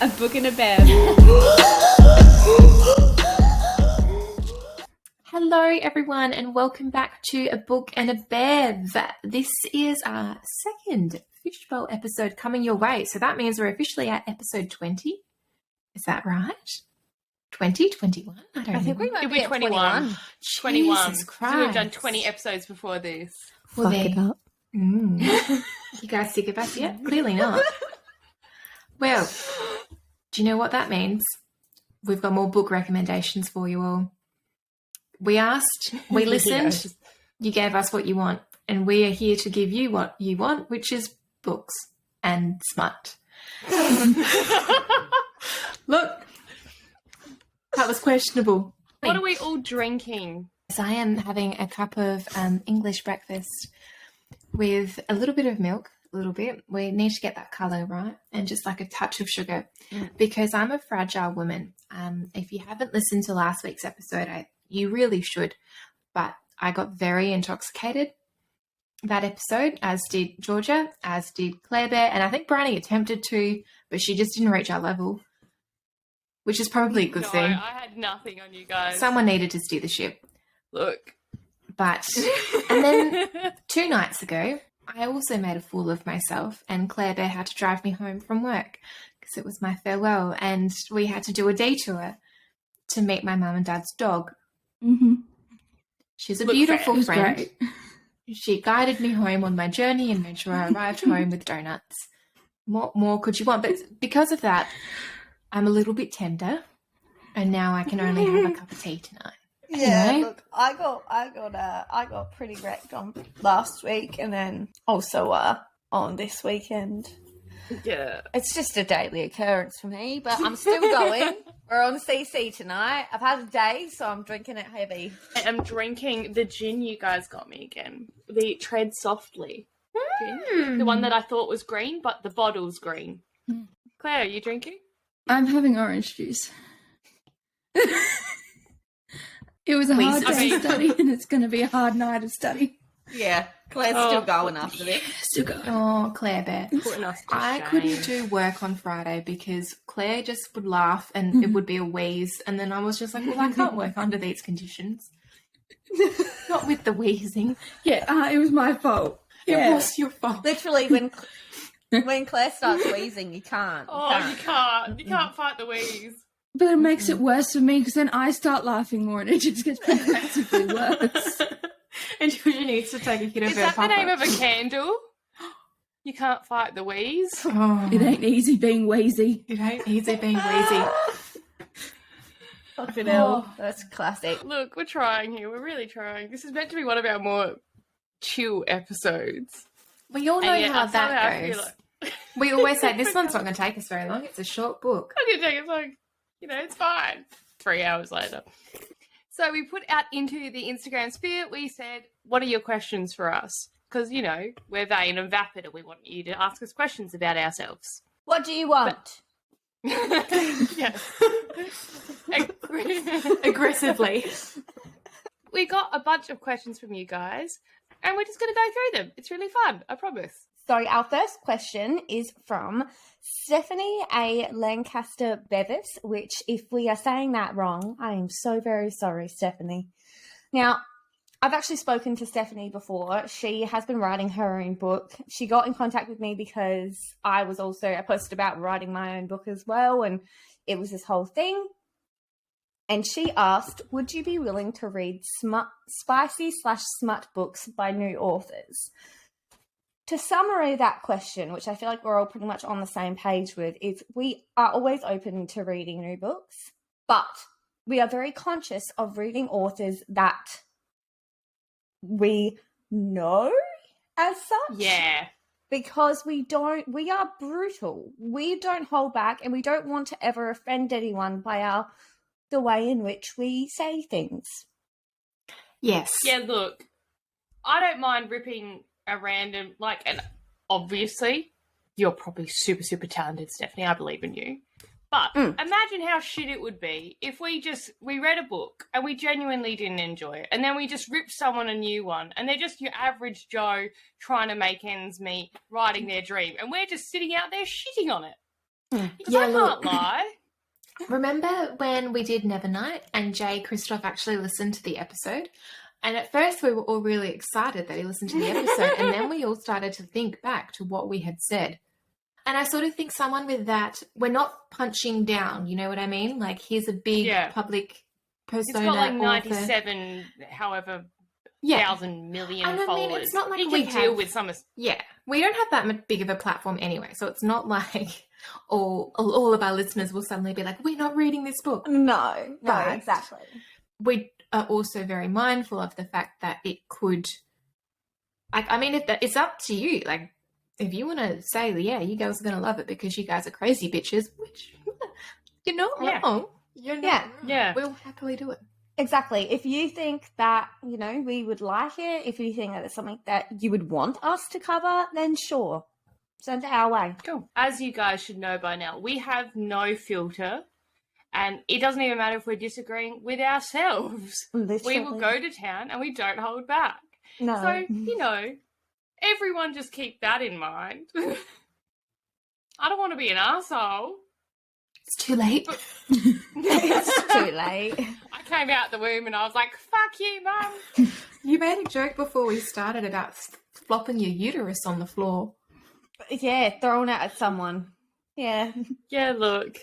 A Book and a Bev. Hello, everyone, and welcome back to A Book and a Bev. This is our second Fishbowl episode coming your way. So that means we're officially at episode 20. Is that right? 20, 21? I think we might It'll be at 21. 21. Jesus Christ. So we've done 20 episodes before this. Well, Fuck it up. You guys sick of us yet? Clearly not. Well, do you know what that means? We've got more book recommendations for you all. We asked, we listened, you gave us what you want, and we are here to give you what you want, which is books and smut. Look, that was questionable. What are we all drinking? So I am having a cup of English breakfast with a little bit of milk, a little bit. We need to get that colour right, and just like a touch of sugar because I'm a fragile woman. If you haven't listened to last week's episode, you really should. But I got very intoxicated that episode, as did Georgia, as did Claire Bear, and I think Briony attempted to, but she just didn't reach our level, which is probably a good thing. I had nothing on you guys. Someone needed to steer the ship. Look. But, and then 2 nights ago, I also made a fool of myself, and Claire Bear had to drive me home from work because it was my farewell, and we had to do a detour to meet my mum and dad's dog. Mm-hmm. She's a beautiful friend. Great. She guided me home on my journey and made sure I arrived home with donuts. More could you want? But because of that, I'm a little bit tender, and now I can only have a cup of tea tonight. Yeah, Anyway. look, I got pretty wrecked on last week, and then also on this weekend. Yeah. It's just a daily occurrence for me, but I'm still going. We're on CC tonight. I've had a day, so I'm drinking it heavy. I'm drinking the gin you guys got me again. The Tread Softly gin. The one that I thought was green, but the bottle's green. Claire, are you drinking? I'm having orange juice. It was a hard day of study, and it's going to be a hard night of study. Yeah, Claire's still going after this. Still going. Oh, Claire Bear. Putting us to I shame. couldn't do work on Friday because Claire just would laugh and it would be a wheeze. And then I was just like, well, I can't work under these conditions. Not with the wheezing. Yeah, it was my fault. It Yeah. was your fault. Literally, when Claire starts wheezing, you can't. You can't fight the wheeze. But it makes it worse for me because then I start laughing more and it just gets progressively worse. And Georgia needs to take a hit of Is her that the papa. name of a candle? You can't fight the wheeze. Oh, It ain't easy being wheezy. it ain't easy being wheezy. Fucking hell. That's classic. Look, we're trying here. We're really trying. This is meant to be one of our more chill episodes. We all know And yet how somehow I that feel goes. like- We always say, this one's not going to take us very long. It's a short book. I'm gonna take it like, it's fine. 3 hours later. So we put out into the Instagram sphere, we said, what are your questions for us? Because, we're vain and vapid and we want you to ask us questions about ourselves. What do you want? Yes. Aggressively. We got a bunch of questions from you guys and we're just going to go through them. It's really fun, I promise. So our first question is from Stephanie A. Lancaster Bevis, which if we are saying that wrong, I am so very sorry, Stephanie. Now, I've actually spoken to Stephanie before. She has been writing her own book. She got in contact with me because I posted about writing my own book as well, and it was this whole thing. And she asked, would you be willing to read spicy/smut books by new authors? To summarize that question, which I feel like we're all pretty much on the same page with, is we are always open to reading new books, but we are very conscious of reading authors that we know as such. Yeah. Because we are brutal. We don't hold back and we don't want to ever offend anyone by the way in which we say things. Yes. Yeah, look, I don't mind ripping a random, and obviously you're probably super, super talented, Stephanie. I believe in you. But imagine how shit it would be if we read a book and we genuinely didn't enjoy it. And then we just ripped someone a new one and they're just your average Joe trying to make ends meet, writing their dream. And we're just sitting out there shitting on it. Because I can't lie. Remember when we did Nevernight and Jay Christoph actually listened to the episode? And at first we were all really excited that he listened to the episode, and then we all started to think back to what we had said. And I sort of think someone with that, we're not punching down, you know what I mean? Like, he's a big public persona. It's got like author. 97, however, thousand million and followers. I mean, it's not like he we can deal have, with some. Yeah, we don't have that big of a platform anyway, so it's not like all of our listeners will suddenly be like, we're not reading this book. No, But exactly. we are also very mindful of the fact that it could, like, I mean, it's up to you. Like, if you want to say, yeah, you guys are going to love it because you guys are crazy bitches, which you're not wrong. You're not wrong. Yeah. We'll happily do it. Exactly. If you think that, you know, we would like it, if you think that it's something that you would want us to cover, then sure. Send it our way. Cool. As you guys should know by now, we have no filter, and it doesn't even matter if we're disagreeing with ourselves. Literally. We will go to town and we don't hold back. No. So, you know, everyone just keep that in mind. I don't want to be an arsehole. It's too late. It's too late. I came out the womb and I was like, fuck you, Mum. You made a joke before we started about flopping your uterus on the floor. Yeah, throwing it at someone. Yeah. Yeah, look.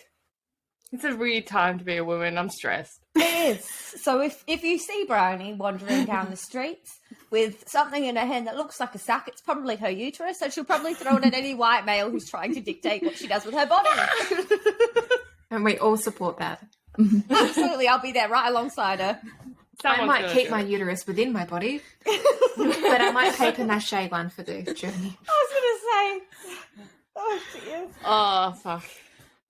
It's a weird time to be a woman. I'm stressed. It is. So if you see Briony wandering down the streets with something in her hand that looks like a sack, it's probably her uterus, so she'll probably throw it at any white male who's trying to dictate what she does with her body. And we all support that. Absolutely, I'll be there right alongside her. I might keep my uterus within my body, but I might paper mache one for the journey. I was going to say. Oh, dear. Oh, fuck.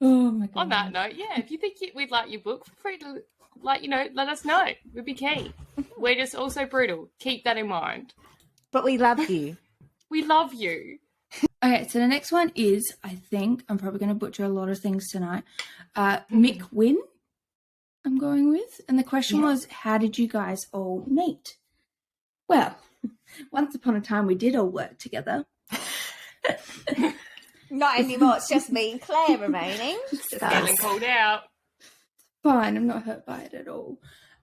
Oh my god. On that note, yeah, if you think we'd like your book, feel free to, like, you know, let us know. We'd be keen. We're just also brutal. Keep that in mind. But we love you. We love you. Okay, so the next one is, I think, I'm probably going to butcher a lot of things tonight. Mick Wynn, I'm going with. And the question was, how did you guys all meet? Well, once upon a time we did all work together. Not anymore, it's just me and Claire remaining. Just getting called out. Fine, I'm not hurt by it at all.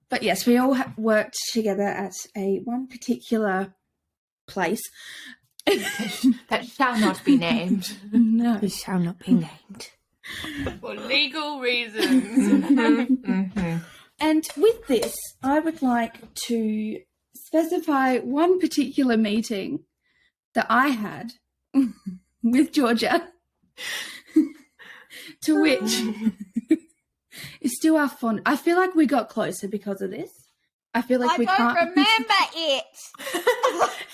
But yes, we all worked together at one particular place. That shall not be named. No. It shall not be named. For legal reasons. And with this, I would like to specify one particular meeting that I had with Georgia, to which is still our fond. I feel like we got closer because of this. I feel like I don't remember it.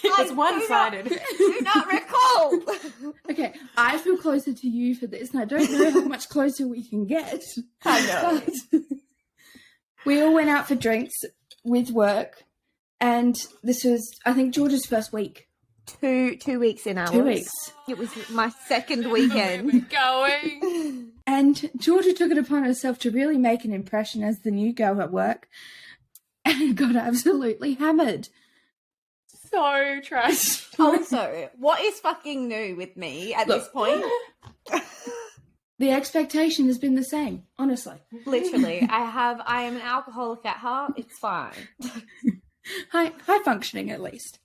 It was one-sided. Do not recall. Okay, I feel closer to you for this, and I don't know how much closer we can get. I know. But we all went out for drinks with work, and this was, I think, George's first week. 2 weeks in ours. 2 weeks. It was my second Where weekend. we're going. And Georgia took it upon herself to really make an impression as the new girl at work, and got absolutely hammered. So trash. Also, what is fucking new with me at this point? The expectation has been the same, honestly. Literally, I am an alcoholic at heart. It's fine. High functioning, at least.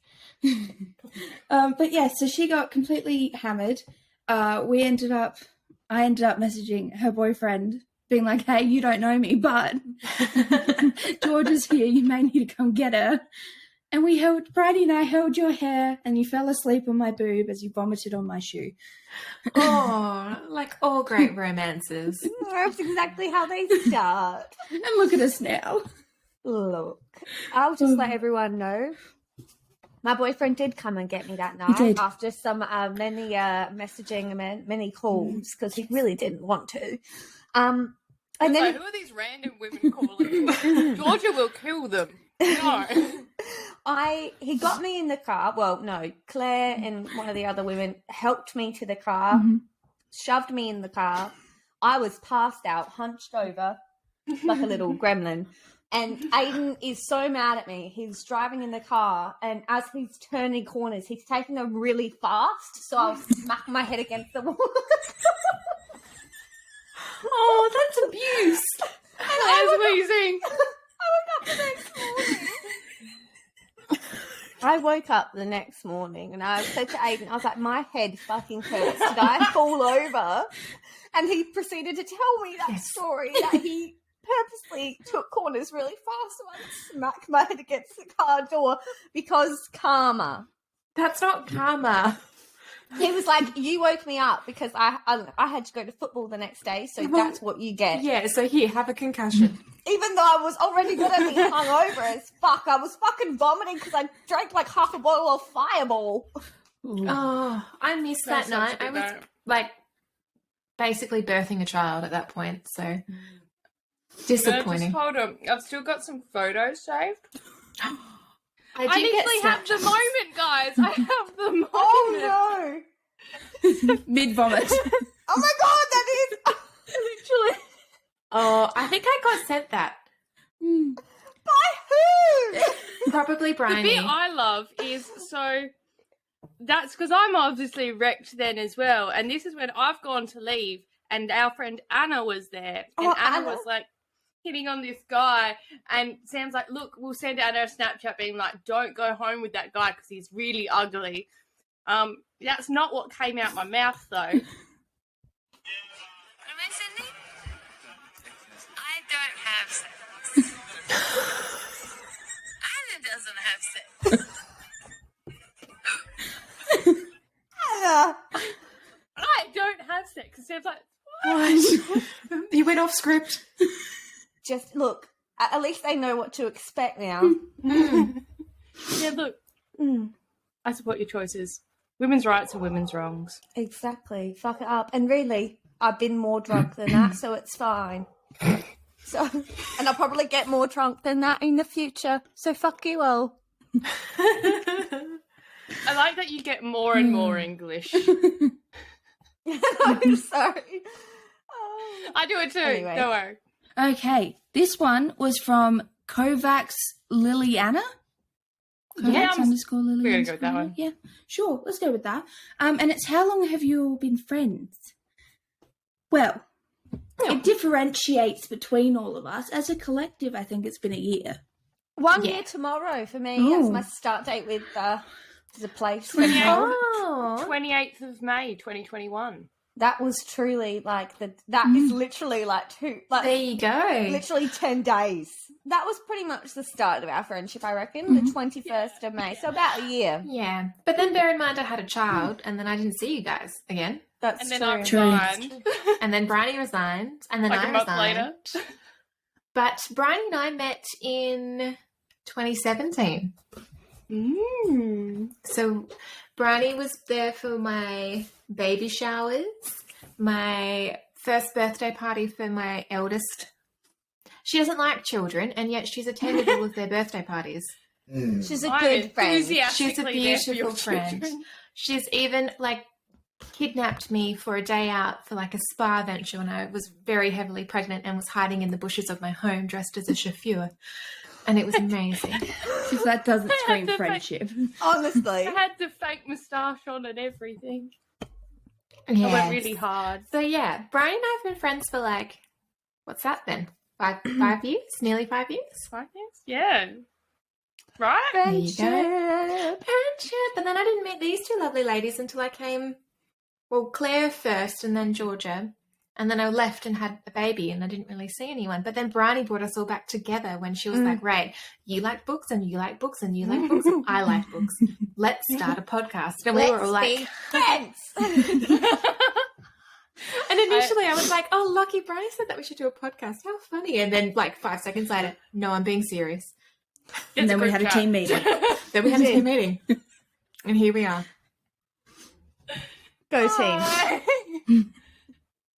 But yeah, so she got completely hammered. I ended up messaging her boyfriend, being like, "Hey, you don't know me, but George is here. You may need to come get her." And Brady and I held your hair, and you fell asleep on my boob as you vomited on my shoe. Oh, like all great romances. That's exactly how they start. And look at us now. Look, I'll just let everyone know. My boyfriend did come and get me that night did. after some many messaging and many calls because he really didn't want to. And Like, then who are these random women calling? Georgia will kill them. No. he got me in the car. Well, no, Claire and one of the other women helped me to the car, shoved me in the car. I was passed out, hunched over like a little gremlin. And Aiden is so mad at me. He's driving in the car, and as he's turning corners, he's taking them really fast. So I'll smack my head against the wall. Oh, that's abuse. Claire's wheezing. I woke up the next morning and I said to Aiden, I was like, my head fucking hurts. Did I fall over? And he proceeded to tell me that story, that he purposely took corners really fast so I would smack my head against the car door because karma. That's not karma. He was like, you woke me up because I had to go to football the next day, so that's what you get. Yeah, so here, have a concussion. Even though I was already going to be hungover as fuck, I was fucking vomiting because I drank like half a bottle of Fireball. Oh, I missed that night. I was like basically birthing a child at that point, so disappointing. Hold on, I've still got some photos saved. I literally have the moment, guys. I have the moment. Oh no! Mid-vomit. Oh my god, that is Literally. Oh, I think I got sent that. by who? Probably The Briony. bit I love is that's because I'm obviously wrecked then as well, and this is when I've gone to leave, and our friend Anna was there, and Anna was like hitting on this guy, and Sam's like, look, we'll send Anna a Snapchat being like, don't go home with that guy because he's really ugly. That's not what came out my mouth though. What am I sending? I don't have sex. Anna doesn't have sex. Anna. I don't have sex. And Sam's like, What? He went off script. Just look, at least they know what to expect now. yeah, look, I support your choices. Women's rights are women's wrongs. Exactly. Fuck it up. And really, I've been more drunk than that, so it's fine. So, and I'll probably get more drunk than that in the future. So fuck you all. I like that you get more and more English. I'm sorry. Oh. I do it too. Anyway. Don't worry. Okay, this one was from Kovacs Liliana. Yeah, Kovacs underscore Liliana. we're gonna go with that one. Yeah, sure, let's go with that. And it's, how long have you all been friends? Well, it differentiates between all of us. As a collective, I think it's been a year. 1 year tomorrow for me. Ooh. That's my start date with the place. 28th of May, 2021. That was truly like that is literally like There you go. literally 10 days. That was pretty much the start of our friendship, I reckon, the 21st of May. So about a year. Yeah. But then bear in mind I had a child and then I didn't see you guys again. That's And then true. I resigned. And then Briony resigned. And then Like I a month resigned. later. But Briony and I met in 2017. So Briony was there for my baby showers, my first birthday party for my eldest. She doesn't like children, and yet she's attended all of their birthday parties. She's a I'm good friend. enthusiastically She's a there for your beautiful friend. children. She's even kidnapped me for a day out for a spa venture when I was very heavily pregnant and was hiding in the bushes of my home dressed as a chauffeur. And it was amazing. Because that doesn't scream the friendship. Honestly. I had the fake moustache on and everything. I Yes. went really hard. So yeah, Brian and I have been friends for what's that then? 5 years? Nearly 5 years? 5 years? Yeah. Right? There you go. Friendship. Friendship. And then I didn't meet these two lovely ladies until I came, Claire first and then Georgia. And then I left and had a baby and I didn't really see anyone. But then Briony brought us all back together when she was like, right, you like books and you like books and you like books and I like books. Let's start a podcast. And we were all like, friends. and initially I was like, oh, lucky Briony said that we should do a podcast. How funny. And then 5 seconds later, no, I'm being serious. And then we had a team meeting. Then we had a team meeting. And here we are. Go team.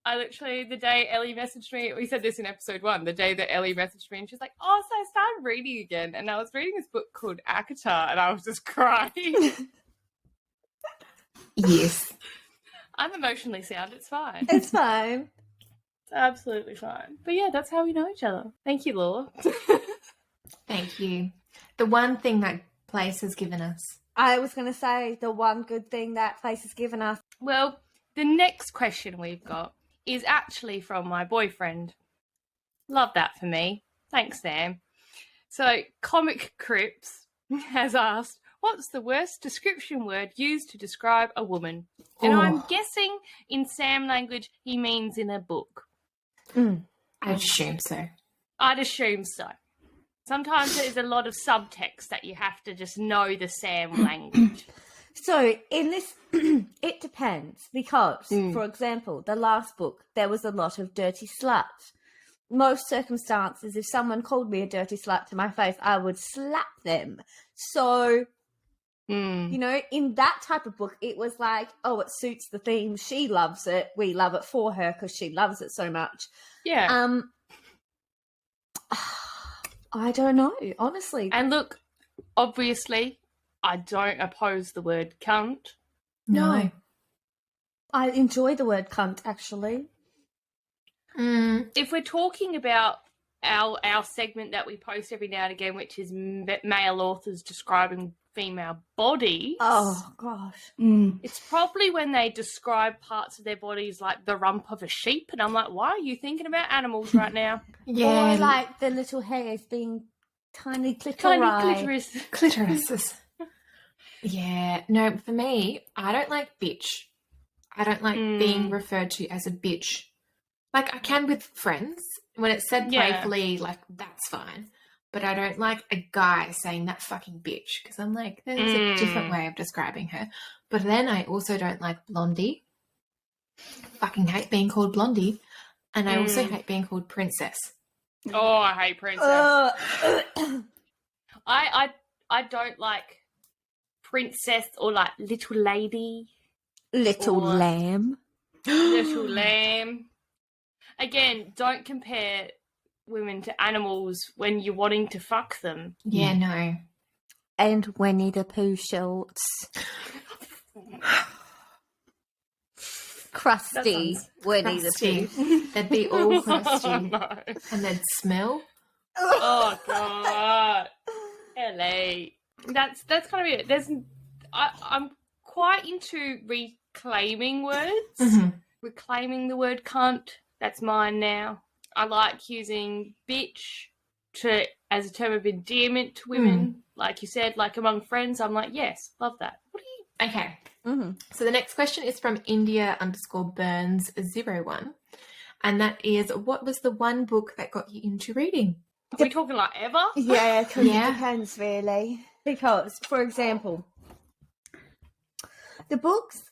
I literally, the day Ellie messaged me, we said this in episode 1, the day that Ellie messaged me and she's like, oh, so I started reading again. And I was reading this book called Akatar and I was just crying. Yes. I'm emotionally sound, it's fine. It's fine. It's absolutely fine. But yeah, that's how we know each other. Thank you, Laura. Thank you. The one thing that place has given us. I was going to say the one good thing that place has given us. Well, the next question we've got is actually from my boyfriend. Love that for me. Thanks, Sam. So, Comic Crips has asked, what's the worst description word used to describe a woman? And I'm guessing in Sam language he means in a book. I assume so. I'd assume so. Sometimes there's a lot of subtext that you have to just know the Sam language. So in this, it depends because, for example, the last book, there was a lot of dirty slut. Most circumstances, if someone called me a dirty slut to my face, I would slap them. So, you know, in that type of book, it was like, oh, it suits the theme. She loves it. We love it for her because she loves it so much. Yeah. I don't know, honestly. And look, obviously, I don't oppose the word cunt. No. I enjoy the word cunt, actually. If we're talking about our segment that we post every now and again, which is male authors describing female bodies. Oh, gosh. It's probably when they describe parts of their bodies like the rump of a sheep. And I'm like, why are you thinking about animals right now? Or like the little hairs being tiny clitoris. Tiny clitoris. Clitorises. Yeah. No, for me, I don't like bitch. I don't like being referred to as a bitch. Like, I can with friends. When it's said playfully, like, that's fine. But I don't like a guy saying that fucking bitch because I'm like, there's a different way of describing her. But then I also don't like blondie. Fucking hate being called blondie. And I also hate being called princess. Oh, I hate princess. I don't like princess or like little lady. Little Or- lamb. Little lamb. Again, don't compare women to animals when you're wanting to fuck them. Yeah, no. And Winnie the Pooh shorts. Crusty Winnie the Pooh. They'd be all crusty. Oh, no. And they'd smell. Oh, God. Ellie. That's kind of it. I'm quite into reclaiming words. Reclaiming the word cunt. That's mine now. I like using bitch as a term of endearment to women. Like you said, like among friends, I'm like, yes, love that. What do you... Okay. So the next question is from India_Burns01. And that is, what was the one book that got you into reading? Are we talking like ever? Yeah, because it depends, really. Because, for example, the books,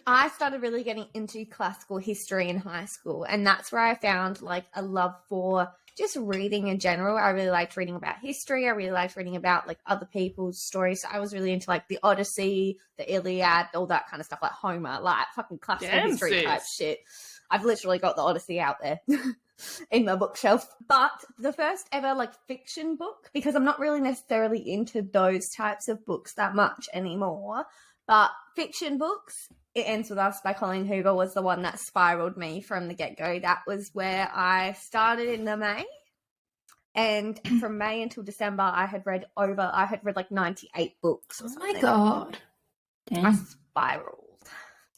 I started really getting into classical history in high school, and that's where I found like a love for just reading in general. I really liked reading about history. I really liked reading about like other people's stories. So I was really into like the Odyssey, the Iliad, all that kind of stuff, like Homer, like fucking classical history type shit. I've literally got the Odyssey out there in my bookshelf. But the first ever like fiction book, because I'm not really necessarily into those types of books that much anymore, but fiction books, It Ends With Us by Colleen Hoover was the one that spiraled me from the get-go. That was where I started in the May. And from May until December, I had read like 98 books. Oh my God. I spiraled.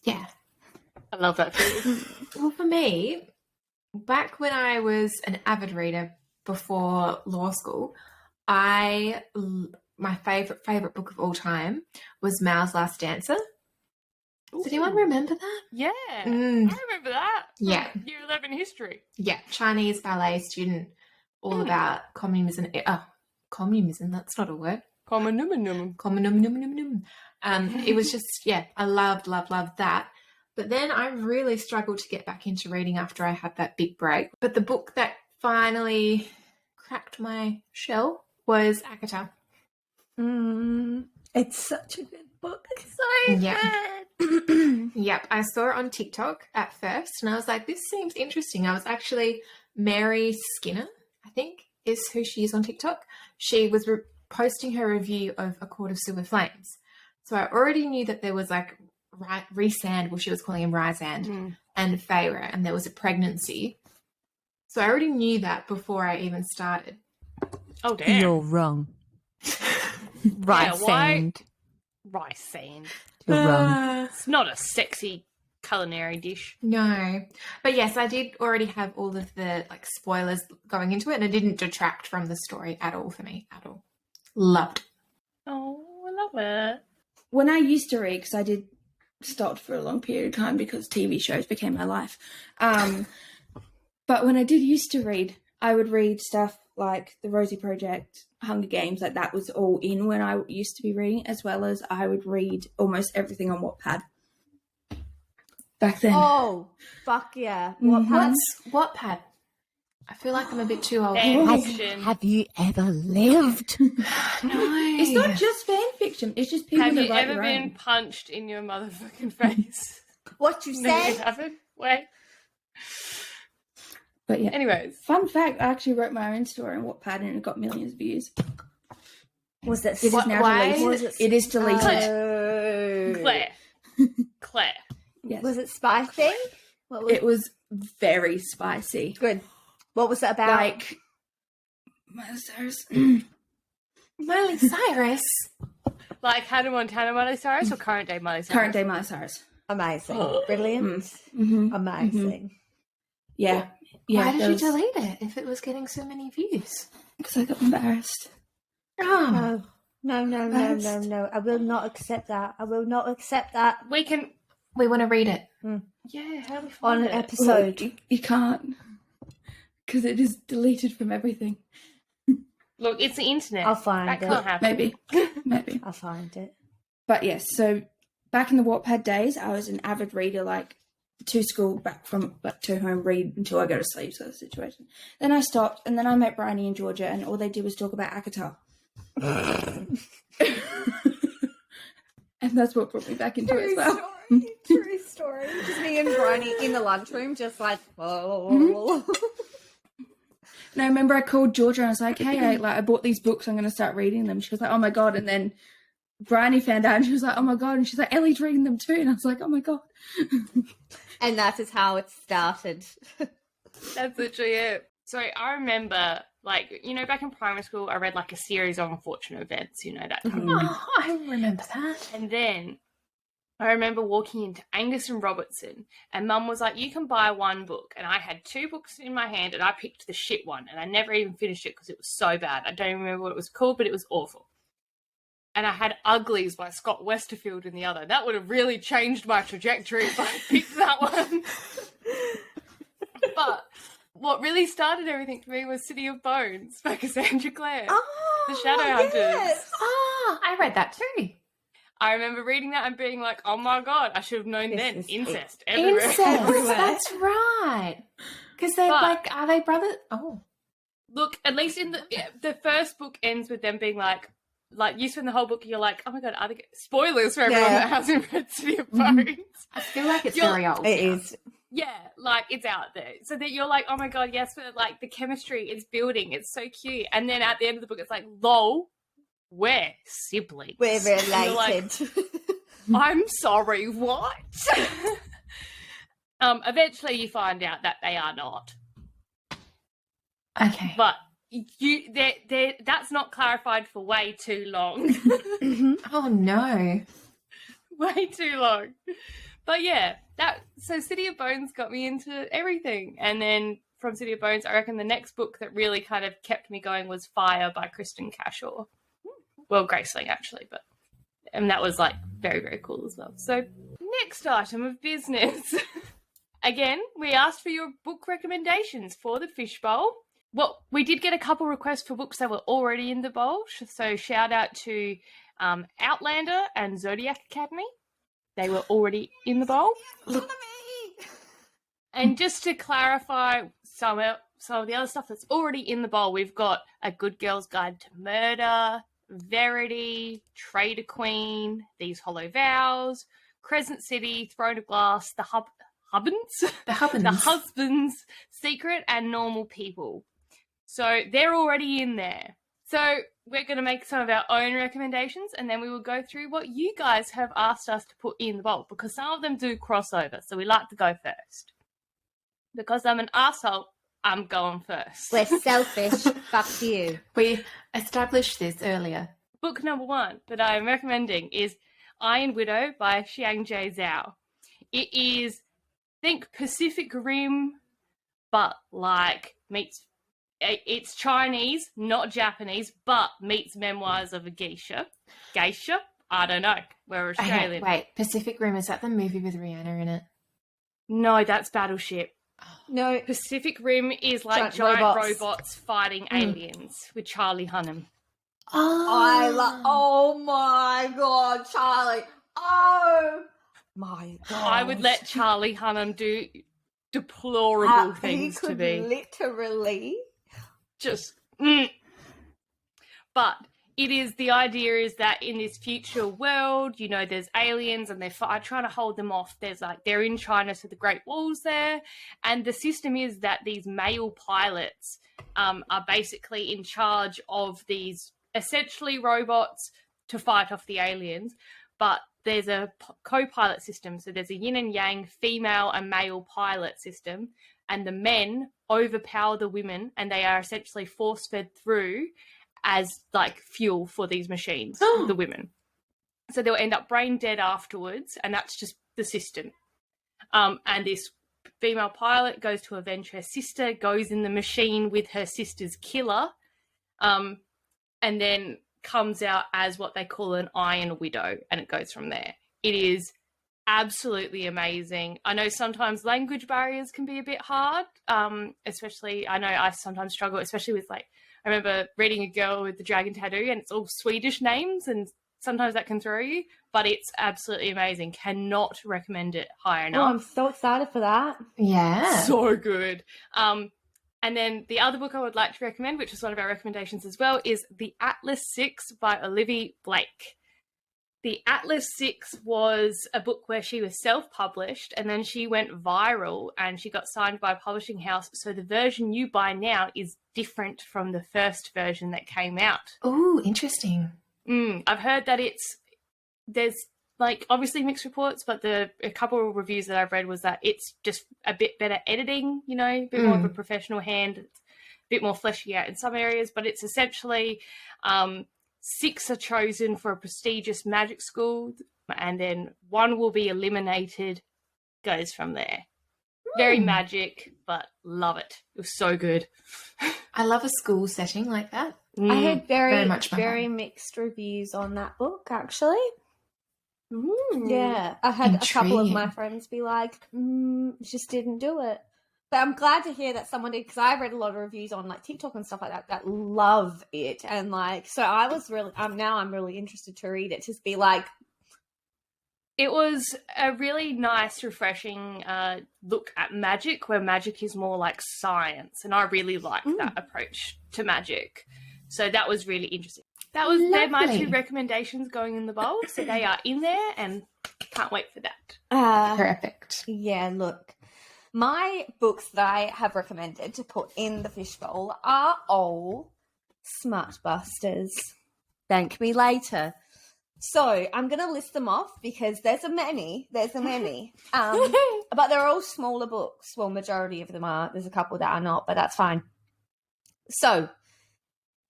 Yeah. I love that for you. Well, for me, back when I was an avid reader before law school, my favorite book of all time was Mao's Last Dancer. Does anyone remember that? Yeah. I remember that. Yeah. Year 11 history. Yeah, Chinese ballet student, all about communism. Communism, that's not a word. Communism. It was just, I loved that. But then I really struggled to get back into reading after I had that big break. But the book that finally cracked my shell was Akata. It's such a good book. It's so good. Yep, I saw it on TikTok at first, and I was like, this seems interesting. I was actually Mary Skinner, I think, is who she is on TikTok. She was posting her review of A Court of Silver Flames. So I already knew that there was like Rhysand, well, she was calling him Rhysand, and Feyre, and there was a pregnancy. So I already knew that before I even started. Oh, damn. You're wrong. Rhysand. Rhysand. You're wrong. It's not a sexy culinary dish. No. But yes, I did already have all of the like spoilers going into it, and it didn't detract from the story at all for me. At all. Loved it. Oh, I love it. When I used to read, because I did stop for a long period of time because TV shows became my life. But when I did used to read, I would read stuff like The Rosie Project, Hunger Games, like that was all in when I used to be reading, as well as I would read almost everything on Wattpad back then. Oh, fuck yeah. Mhm. What's Wattpad? I feel like I'm a bit too old. Fan fiction. Have you ever lived? No. It's not just fan fiction, it's just people Have that you write ever their been own. punched in your motherfucking face? What you No, you said? haven't. Wait. But yeah. Anyways, Fun fact, I actually wrote my own story on Wattpad and it got millions of views. Was it? It is now why deleted. is It is deleted. Claire. Yes. Was it spicy? What was It was very spicy. good? What was it about? Like, Miley Cyrus. Like Hannah Montana Miley Cyrus or current day Miley Cyrus? current day Miley Cyrus. Amazing, brilliant, Mm-hmm. amazing. Yeah. Yeah. Why did you delete it if it was getting so many views? Because I got embarrassed. Oh. No. I will not accept that. I will not accept that We can. We want to read it. Yeah, how do we on find an it? episode. You can't. Because it is deleted from everything. Look, it's the internet. I'll find that it. can't happen. Maybe. Maybe. I'll find it. But yes, so back in the Wattpad days, I was an avid reader, like to school, back to home, read until I go to sleep sort of situation. Then I stopped, and then I met Briony in Georgia, and all they did was talk about Akatar. And that's what brought me back into it as well. True story. Just me and Briony in the lunchroom, just like, oh. And I remember I called Georgia and I was like, hey, I bought these books, I'm going to start reading them. She was like, oh my God. And then Briony found out and she was like, oh my God. And she's like, Ellie's reading them too. And I was like, oh my God. And that is how it started. That's literally it. So I remember, like, you know, back in primary school, I read like a series of unfortunate events, you know, that kind of thing. Oh, I remember that. And then I remember walking into Angus and Robertson, and Mum was like, you can buy one book. And I had two books in my hand, and I picked the shit one, and I never even finished it because it was so bad. I don't even remember what it was called, but it was awful. And I had Uglies by Scott Westerfield in the other. That would have really changed my trajectory if I picked that one. But what really started everything for me was City of Bones by Cassandra Clare. Oh, The Shadowhunters. yes. Oh, I read that too. I remember reading that and being like, oh my God, I should have known This then. is Incest everywhere. Incest. Everywhere. That's right. Because they're But- like, are they brothers? Oh. Look, at least in the first book ends with them being like you spend the whole book, you're like, oh my God, are they... Spoilers for everyone Yeah. that hasn't read City of Bones. I feel like it's You're- very old. It now. is. Yeah, like, it's out there. So that you're like, oh my God, yes, but like the chemistry is building. It's so cute. And then at the end of the book, it's like, lol, we're siblings. We're And you're like, related. I'm sorry, what? Eventually you find out that they are not. Okay. But that's not clarified for way too long. Oh no. Way too long. But yeah, so City of Bones got me into everything. And then from City of Bones, I reckon the next book that really kind of kept me going was Fire by Kristen Cashaw. Well, Graceling actually, and that was like very, very cool as well. So next item of business. Again, we asked for your book recommendations for the Fishbowl. Well, we did get a couple requests for books that were already in the bowl. So shout out to Outlander and Zodiac Academy. They were already in the bowl. And just to clarify some of the other stuff that's already in the bowl, we've got A Good Girl's Guide to Murder, Verity, Trader Queen, These Hollow Vows, Crescent City, Throne of Glass, The Hubbins, The Hubbins. The Husband's Secret, and Normal People. So they're already in there. So we're going to make some of our own recommendations, and then we will go through what you guys have asked us to put in the bowl, because some of them do cross over, so we like to go first. Because I'm an arsehole, I'm going first. We're selfish. Fuck you. We established this earlier. Book number one that I'm recommending is Iron Widow by Xiang Jie Zhao. It is, think Pacific Rim, but like meets, it's Chinese, not Japanese, but meets Memoirs of a Geisha. Geisha? I don't know. We're Australian. Okay, wait. Pacific Rim, is that the movie with Rihanna in it? No, that's Battleship. No, Pacific Rim is like giant robots fighting aliens with Charlie Hunnam. Oh my god, Charlie! Oh my god! I would let Charlie Hunnam do deplorable things he could to be. literally Just. But it is, the idea is that in this future world, you know, there's aliens and they're trying to hold them off. There's like, they're in China, so the Great Wall's there. And the system is that these male pilots are basically in charge of these essentially robots to fight off the aliens. But there's a co-pilot system. So there's a yin and yang female and male pilot system. And the men overpower the women and they are essentially force-fed through as like fuel for these machines, the women. So they'll end up brain dead afterwards, and that's just the system. And this female pilot goes to avenge her sister, goes in the machine with her sister's killer, and then comes out as what they call an Iron Widow, and it goes from there. It is absolutely amazing. I know sometimes language barriers can be a bit hard, especially, I know I sometimes struggle, especially with like, I remember reading A Girl with the Dragon Tattoo and it's all Swedish names and sometimes that can throw you, but it's absolutely amazing. Cannot recommend it high enough. Oh, I'm so excited for that. Yeah. So good. And then the other book I would like to recommend, which is one of our recommendations as well, is The Atlas 6 by Olivia Blake. The Atlas 6 was a book where she was self-published and then she went viral and she got signed by a publishing house. So the version you buy now is different from the first version that came out. Oh, interesting. I've heard that there's like obviously mixed reports, but a couple of reviews that I've read was that it's just a bit better editing, you know, a bit more of a professional hand, a bit more fleshy out in some areas, but it's essentially 6 are chosen for a prestigious magic school and then 1 will be eliminated, goes from there. Very magic, but love it. It was so good. I love a school setting like that. I heard very much very mixed reviews on that book, actually. Ooh. Yeah, I had a couple of Intriguing. my friends be like, just didn't do it. But I'm glad to hear that someone did, because I read a lot of reviews on like TikTok and stuff like that love it. And like, so I was really, now I'm really interested to read it, just be like, It was a really nice, refreshing look at magic, where magic is more like science, and I really like that approach to magic. So that was really interesting. They're my 2 recommendations going in the bowl, so they are in there, and can't wait for that. Perfect. yeah, look, my books that I have recommended to put in the fishbowl are all smart busters. Thank me later. So I'm going to list them off because there's a many, but they're all smaller books. Well, majority of them are. There's a couple that are not, but that's fine. So,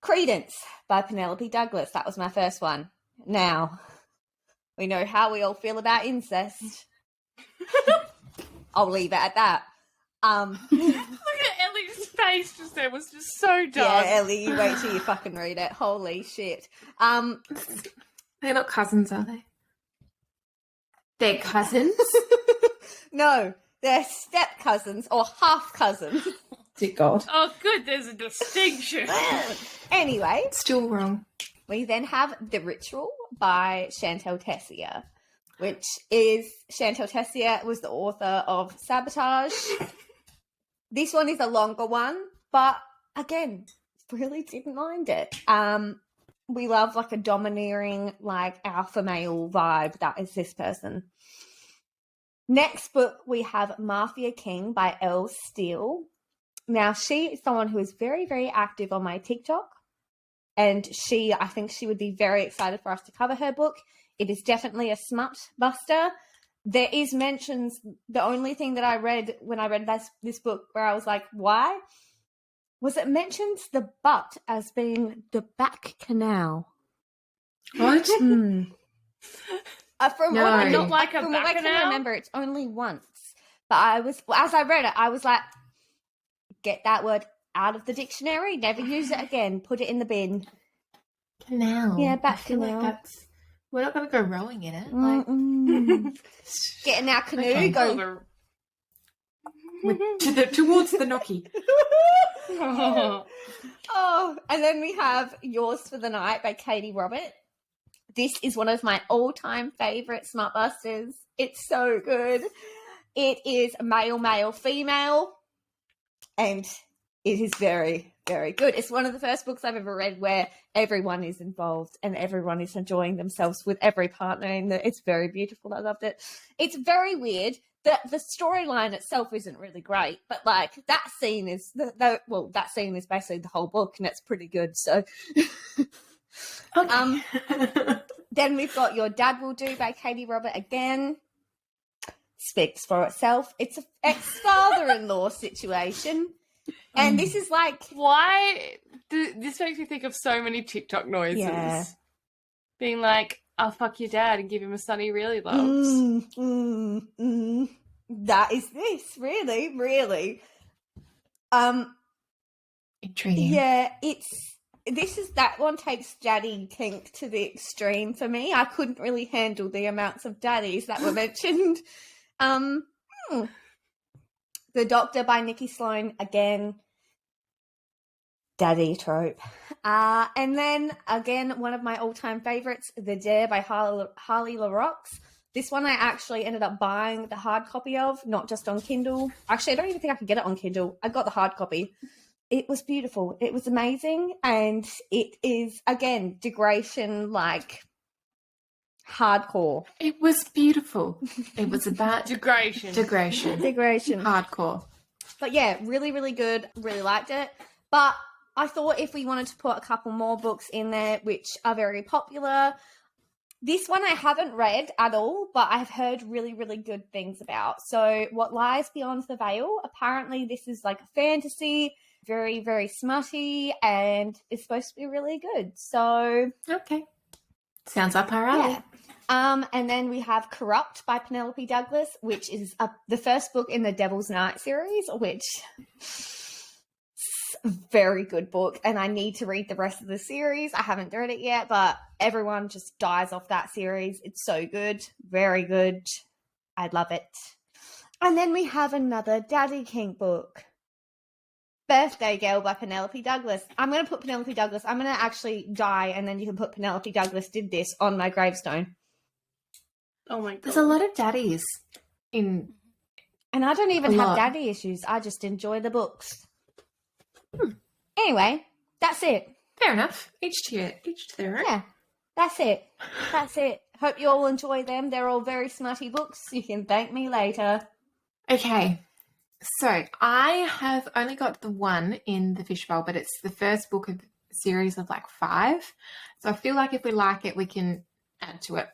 Credence by Penelope Douglas. That was my first one. Now, we know how we all feel about incest. I'll leave it at that. Look at Ellie's face just there, was just so dumb. Yeah, Ellie, you wait till you fucking read it. Holy shit. They're not cousins, are they? They're cousins? No, they're step cousins or half cousins. Dear God. Oh, good, there's a distinction. Anyway, Still wrong. we then have The Ritual by Chantal Tessia, which is Chantal Tessia was the author of Sabotage. This one is a longer one, but again, really didn't mind it. We love like a domineering, like alpha male vibe. That is this person. Next book, we have Mafia King by Elle Steele. Now, she is someone who is very, very active on my TikTok. And I think she would be very excited for us to cover her book. It is definitely a smut buster. There is mentions, the only thing that I read when I read this book where I was like, why? Was it mentions the butt as being the back canal. What? From No. what I, Not like a from what I can bacchanal? remember, it's only once. But as I read it, I was like, get that word out of the dictionary, never use it again, put it in the bin. Canal. Yeah, I feel bacchanal. like we're not going to go rowing in it. Mm-mm. Get in our canoe, Okay. go. Towards the Noki. Oh, and then we have Yours for the Night by Katie Robert. This is one of my all-time favorite Smartbusters. It's so good. It is male, female, and it is very, very good. It's one of the first books I've ever read where everyone is involved and everyone is enjoying themselves with every partner in it. It's very beautiful. I loved it. It's very weird. The storyline itself isn't really great, but like that scene is that scene is basically the whole book, and it's pretty good. So, Okay. then we've got Your Dad Will Do by Katie Robert again. Speaks for itself. It's an ex-father-in-law situation, and this is like Why? This makes me think of so many TikTok noises. Yeah. Being like, I'll fuck your dad and give him a son he really loves. That is this, really, really. Intriguing. Yeah, that one takes daddy kink to the extreme for me. I couldn't really handle the amounts of daddies that were mentioned. The Doctor by Nikki Sloan, again, daddy trope. And then, again, one of my all-time favourites, The Dare by Harley LaRox. This one I actually ended up buying the hard copy of, not just on Kindle. Actually, I don't even think I could get it on Kindle. I got the hard copy. It was beautiful. It was amazing. And it is, again, degradation, like, hardcore. It was beautiful. It was about Degradation. Degradation. Hardcore. But yeah, really, really good. Really liked it. But I thought if we wanted to put a couple more books in there, which are very popular, this one I haven't read at all, but I've heard really, really good things about. So What Lies Beyond the Veil, apparently this is like a fantasy, very, very smutty, and it's supposed to be really good. So Okay. Sounds up our alley. yeah. And then we have Corrupt by Penelope Douglas, which is the first book in the Devil's Night series, which a very good book, and I need to read the rest of the series. I haven't read it yet, but everyone just dies off that series. It's so good. Very good. I love it. And then we have another Daddy Kink book. Birthday Girl by Penelope Douglas. I'm going to put Penelope Douglas. I'm going to actually die, and then you can put Penelope Douglas did this on my gravestone. Oh my god. There's a lot of daddies in. And I don't even A have lot. daddy issues. I just enjoy the books. Anyway, that's it. Fair enough. Each to their own. Yeah, that's it. That's it. Hope you all enjoy them. They're all very smutty books. You can thank me later. Okay. So I have only got the one in the Fishbowl, but it's the first book of a series of like 5. So I feel like if we like it, we can add to it.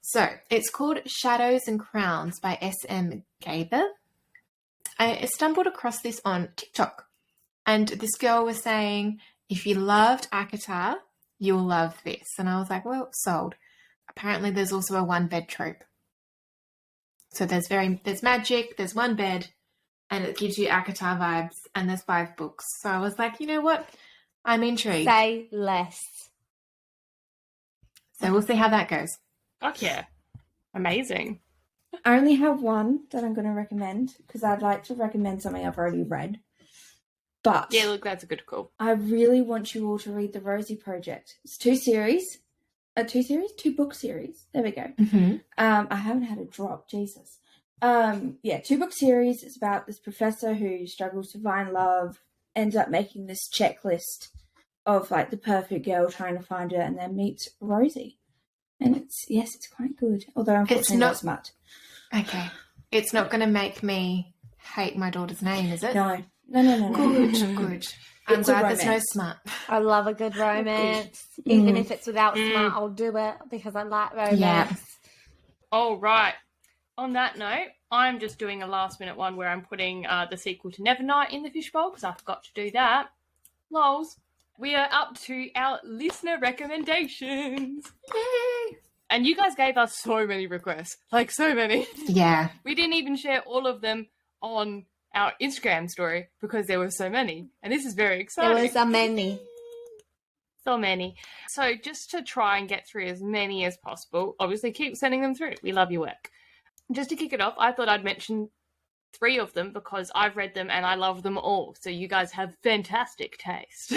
So it's called Shadows and Crowns by S.M. Gaber. I stumbled across this on TikTok, and this girl was saying, if you loved ACOTAR, you'll love this. And I was like, well, sold. Apparently there's also a 1-bed trope. So there's magic, there's 1 bed, and it gives you ACOTAR vibes, and there's 5 books. So I was like, you know what? I'm intrigued. Say less. So we'll see how that goes. Fuck yeah. Amazing. I only have one that I'm going to recommend because I'd like to recommend something I've already read. But Yeah, look, that's a good call. I really want you all to read The Rosie Project. It's 2 book series. There we go. Mm-hmm. I haven't had a drop, Jesus. 2-book series. It's about this professor who struggles to find love, ends up making this checklist of like the perfect girl, trying to find her, and then meets Rosie. And it's quite good. Although unfortunately not smart. Okay. It's not going to make me hate my daughter's name, is it? No. Good. I'm It's a glad there's no romance. smart. I love a good romance. Even if it's without smart, I'll do it because I like romance. Yeah. All right. On that note, I'm just doing a last-minute one where I'm putting the sequel to Nevernight in the Fishbowl because I forgot to do that. Lols. We are up to our listener recommendations. Yay! And you guys gave us so many requests, like so many. Yeah. We didn't even share all of them on our Instagram story because there were so many. And this is very exciting. There were so many. So many. So just to try and get through as many as possible, obviously keep sending them through. We love your work. Just to kick it off, I thought I'd mention 3 of them because I've read them and I love them all. So you guys have fantastic taste.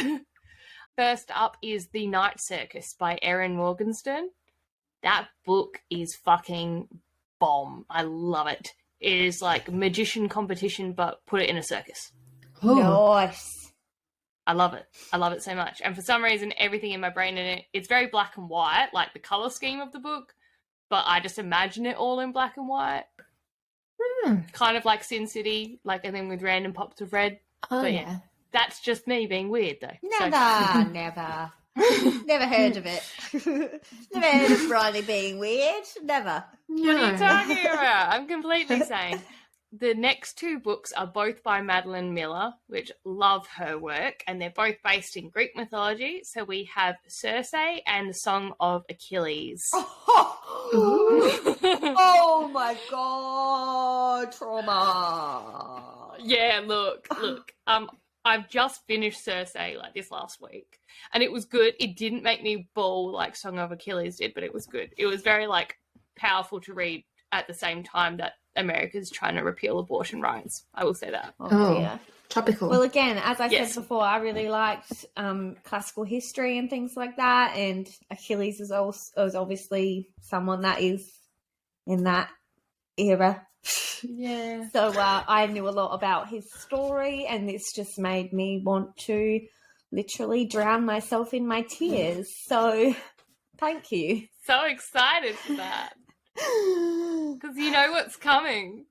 First up is The Night Circus by Erin Morgenstern. That book is fucking bomb. I love it. It is like magician competition, but put it in a circus. Ooh. Nice. I love it. I love it so much. And for some reason, everything in my brain in it, it's very black and white, like the colour scheme of the book, but I just imagine it all in black and white. Kind of like Sin City, like, and then with random pops of red. Oh, But yeah. That's just me being weird, though. Never, never. Never heard of it. Never heard of Briony being weird. Never. What are you talking about? I'm completely sane. The next 2 books are both by Madeline Miller, which love her work, and they're both based in Greek mythology. So we have Cersei and the Song of Achilles. Oh my god, trauma. Yeah, look. I've just finished Cersei like this last week, and it was good. It didn't make me bawl like Song of Achilles did, but it was good. It was very like powerful to read at the same time that America's trying to repeal abortion rights. I will say that. Oh dear. Topical. Well, again, as I Yes. said before, I really liked classical history and things like that, and Achilles is obviously someone that is in that era. Yeah. So I knew a lot about his story, and this just made me want to literally drown myself in my tears. So thank you. So excited for that. Because you know what's coming.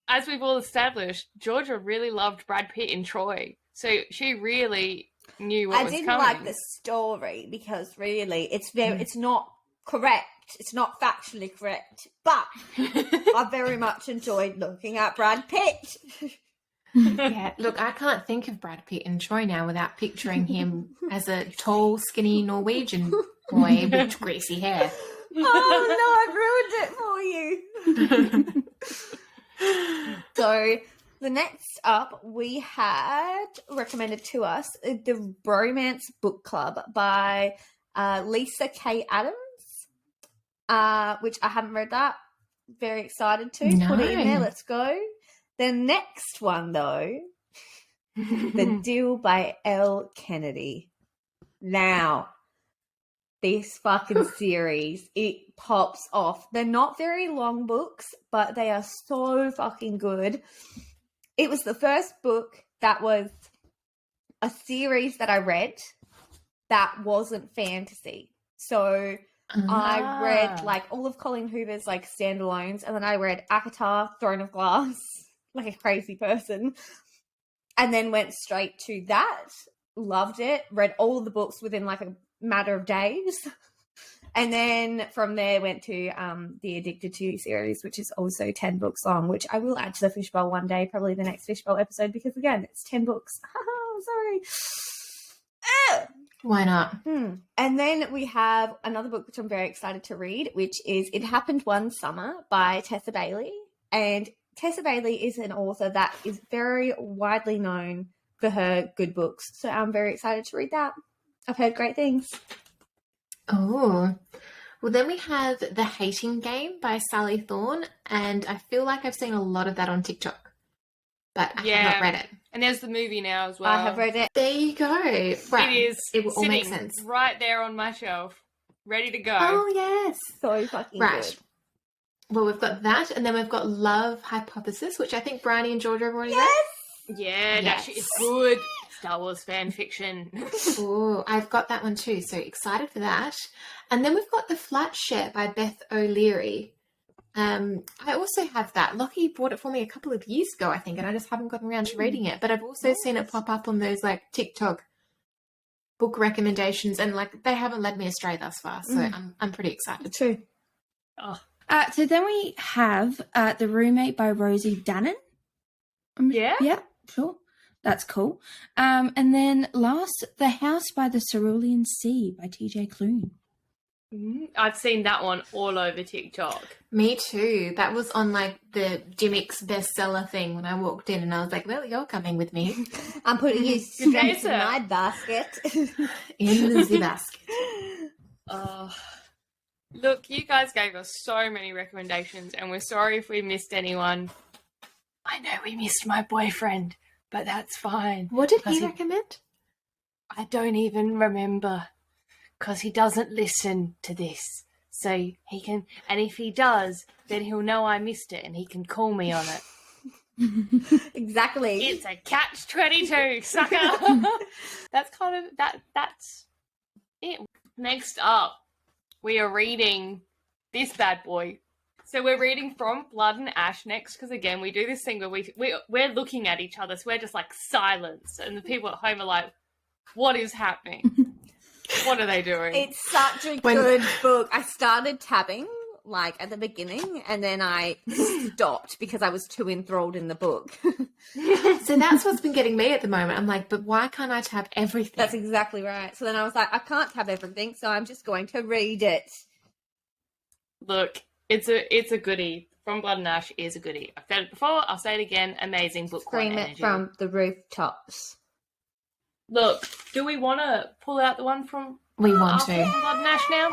As we've all established, Georgia really loved Brad Pitt in Troy. So she really knew what I was didn't coming. like the story because really it's not correct. It's not factually correct. But I very much enjoyed looking at Brad Pitt. Yeah, look, I can't think of Brad Pitt in Troy now without picturing him as a tall, skinny Norwegian boy with greasy hair. Oh no, I've ruined it for you. So the next up we had recommended to us the Bromance Book Club by Lisa K. Adams, which I haven't read that. Very excited to put it in there. No. Let's go. The next one though, The Deal by Elle Kennedy. Now, this fucking series, it pops off. They're not very long books, but they are so fucking good. It was the first book that was a series that I read that wasn't fantasy. So I read like all of Colin Hoover's like standalones, and then I read ACOTAR, Throne of Glass, like a crazy person, and then went straight to that. Loved it. Read all of the books within like a matter of days. And then from there went to the Addicted to series, which is also 10 books long, which I will add to the Fishbowl one day, probably the next Fishbowl episode, because again, it's 10 books. Sorry. Why not? And then we have another book which I'm very excited to read, which is It Happened One Summer by Tessia Bailey. And Tessia Bailey is an author that is very widely known for her good books. So I'm very excited to read that. I've heard great things. Oh, well, then we have The Hating Game by Sally Thorne, and I feel like I've seen a lot of that on TikTok, but I have not read it. And there's the movie now as well. I have read it. There you go. Right. It is It will all make sitting sense. right there on my shelf, ready to go. Oh, yes. So fucking Right. good. Well, we've got that, and then we've got Love Hypothesis, which I think Briony and Georgia have already Yeah, that Yes. shit is good. Star Wars fan fiction. read. Oh, I've got that one too, so excited for that. And then we've got The Flat Share by Beth O'Leary. I also have that. Lockie bought it for me a couple of years ago, I think, and I just haven't gotten around to reading it. But I've also seen it pop up on those like TikTok book recommendations, and like they haven't led me astray thus far, so I'm pretty excited. True. Oh, So then we have The Roommate by Rosie Dannon. Yeah? Yeah, sure. That's cool. And then last, The House by the Cerulean Sea by TJ Klune. I've seen that one all over TikTok. Me too. That was on like the Jimmy's bestseller thing when I walked in, and I was like, "Well, you're coming with me I'm putting you Good day, straight in sir. my basket. in the basket." Oh, look, you guys gave us so many recommendations, and we're sorry if we missed anyone. I know we missed my boyfriend, but that's fine. What did Because he recommend? I don't even remember, because he doesn't listen to this. So he can, and if he does, then he'll know I missed it, and he can call me on it. Exactly. It's a catch-22, sucker. That's kind of that's it. Next up, we are reading this bad boy. So we're reading from Blood and Ash next, because again, we do this thing where we're looking at each other, so we're just like silence, and the people at home are like, what is happening? What are they doing? It's such a good book. I started tabbing like at the beginning, and then I stopped because I was too enthralled in the book. So that's what's been getting me at the moment. I'm like, but why can't I tab everything? That's exactly right. So then I was like, I can't tab everything, so I'm just going to read it. Look, it's a goodie. From Blood and Ash is a goodie. I've said it before, I'll say it again. Amazing book. Scream it from the rooftops. Look, do we want to pull out the one from We want after to. from Blood and Ash now?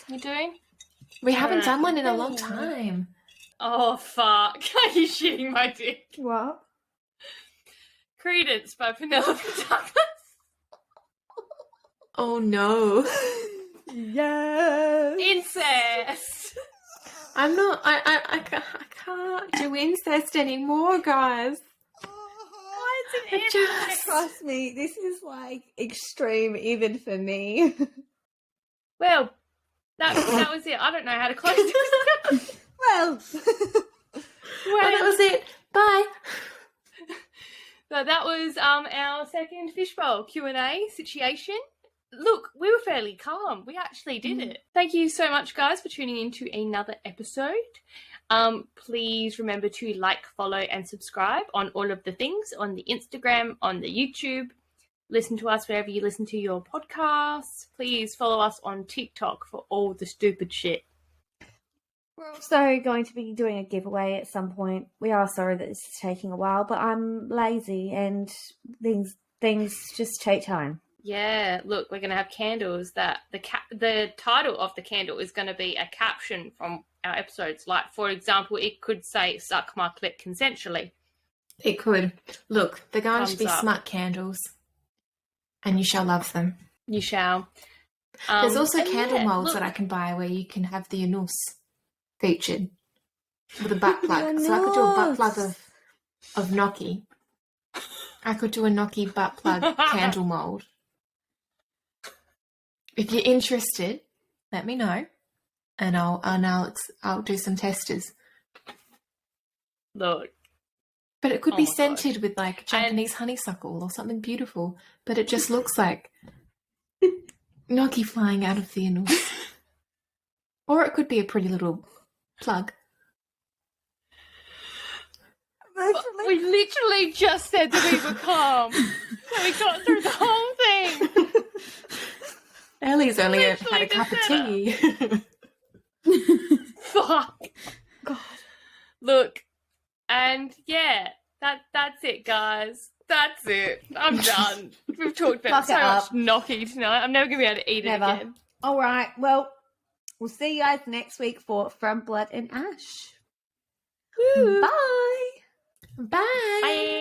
You doing? We haven't done one in a long time. Oh, fuck. Are you shitting my dick? What? Credence by Penelope Douglas. Oh no. Yes. Incest. I'm not. I can't do incest anymore, guys. It's an Just- Trust me, this is like extreme even for me. Well, that was it. I don't know how to close this. Well, Oh, that was it. Bye. So that was our second Fishbowl Q&A situation. Look, we were fairly calm. We actually did it. Thank you so much, guys, for tuning in to another episode. Please remember to like, follow, and subscribe on all of the things, on the Instagram, on the YouTube. Listen to us wherever you listen to your podcasts. Please follow us on TikTok for all the stupid shit. we're also going to be doing a giveaway at some point. We are sorry that this is taking a while, but I'm lazy and things just take time. Yeah, look, we're going to have candles that the title of the candle is going to be a caption from our episodes. Like, for example, it could say, suck my clit consensually. It could. Look, they're going to Thumbs be up. smut candles, and you shall love them. You shall. There's also and candle yeah, molds look, that I can buy where you can have the anus featured with a butt plug. So I could do a butt plug of gnocchi. I could do a gnocchi butt plug candle mold. If you're interested, let me know, and I'll do some testers. Look, But it could Oh be my God. scented with like Japanese honeysuckle or something beautiful. But it just looks like gnocchi flying out of the anus. Or it could be a pretty little plug. we literally just said that we were calm. So we got through the whole thing. Ellie's only had Literally a cup of just tea. Fuck. God. Look, and yeah, that's it, guys. That's it. I'm done. We've talked about Fuck so it much up. gnocchi tonight. I'm never going to be able to eat Never. it again. All right. Well, we'll see you guys next week for From Blood and Ash. Woo. Bye. Bye. Bye.